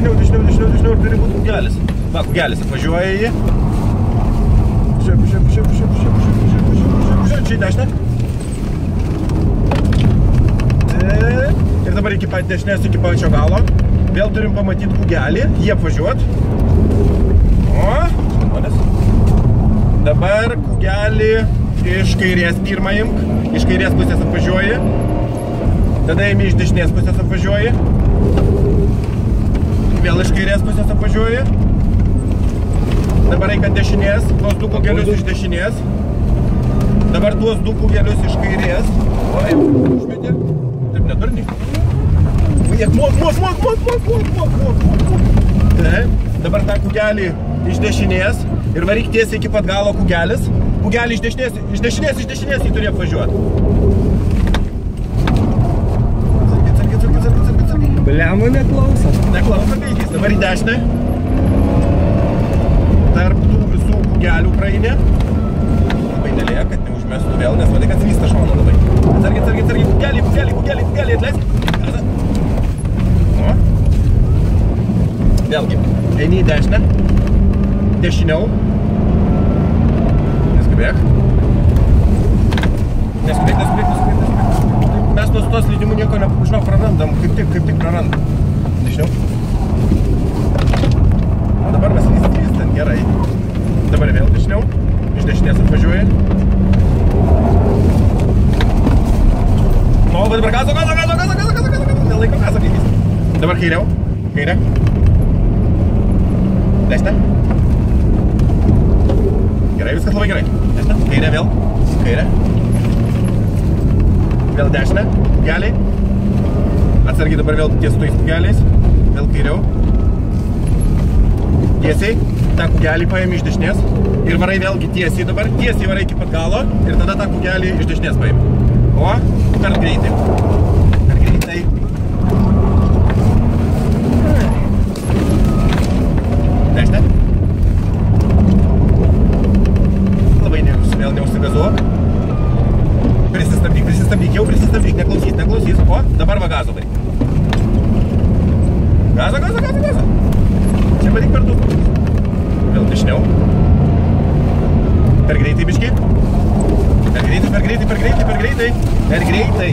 dešiniau, ir turi būti kugelis. Va, kugelis atvažiuoja į jį. Žiūrėk, čia į dešinę. Ir dabar iki pat dešinės, iki pačio galo. Vėl turim pamatyti kugelį, jį apvažiuot. O, žmonės. Dabar kugelį iš kairės pirmą imk. Iš kairės pusės apvažiuoji. Tada imi iš dešinės pusės apvažiuoji. Vėl iš kairės pusės apvažiuoji. Dabar eik ant dešinės, tuos du kugelius iš dešinės. Dabar tuos du kugelius iš kairės. O, jau užmetė. Taip neturniai. Mok. Taip, dabar tą kugelį iš dešinės ir varyk tiesiai iki pat galo kugelis. Kugelį iš dešinės jį turi apvažiuoti. Sargiai. Bliamo neklauso. Neklauso peikis. Dabar į dešinę. Tarp tų visų kugelių praeini. Labai nelėja, kad neužmestų vėl, nes matai, kad svysta šono labai. Sargiai. Kugelį, atleisk. O. Vėlgi. Eini į dešinę. Dešiniau. Neskubėk. Mes nuo tos leidimų nieko prarandam, kaip tik prarandam. Dešiniau. O dabar mes lystam gerai. Dabar vėl dešiniau. Iš dešinės atvažiuoji. O, dabar gazo. Nelaiko gazo lygis. Dabar kairiau. Kairė. Dešinė. Gerai, viskas labai gerai. Dešinė. Kairė vėl. Kairė. Vėl dešinę, kugeliai. Atsargiai dabar vėl ties tais kugeliais. Vėl kairiau. Tiesiai. Tą kugelį paėmė iš dešinės. Ir varai vėlgi tiesiai dabar. Tiesiai varai iki pat galo. Ir tada tą kugelį iš dešinės paėmė. O, per greitai. Dešinę. Labai vėl neužsigazuok. Prisistabdyk, neklausys. O, dabar va gazo varyk. Gazo. Čia varyk per du. Vėl dešiniau. Per greitai biški. Per greitai.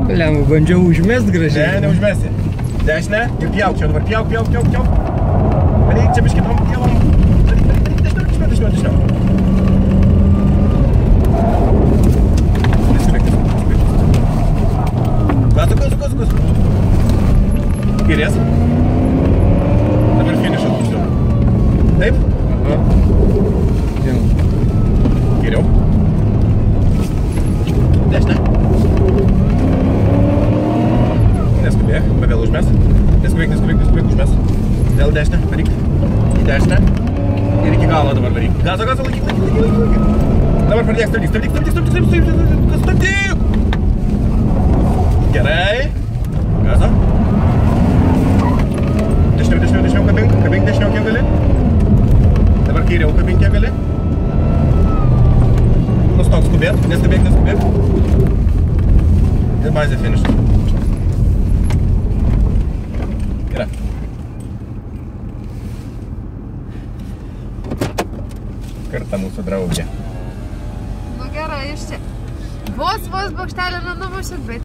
Bliamo, bandžiau užmest gražiai. Ne, neužmesi. Dešinę ir pjauk čia dabar. Pjauk. Varyk čia biški tom pjavom. Dešiniau. Gazo. Kairės. Dabar finišas būsiu. Taip? Aha. Kairiau. Dešinę. Neskubėk, vėl užmes. Neskubėk, užmes. Vėl dešinę, varyk. Į dešinę. Ir iki galo dabar varyk. Gazo, laikyk. Dabar pradėk stabdyk. Stabdyk! Gerai. Gazo. Dešiniau kabink dešiniau kiek gali. Dabar kairiau kabink kiek gali. Nustok skubėt, neskubėk. Ir bazė finišas. Yra. Kartą mūsų draugė. Nu gerai, iš čia. Vos bokštelį nenumušit, bet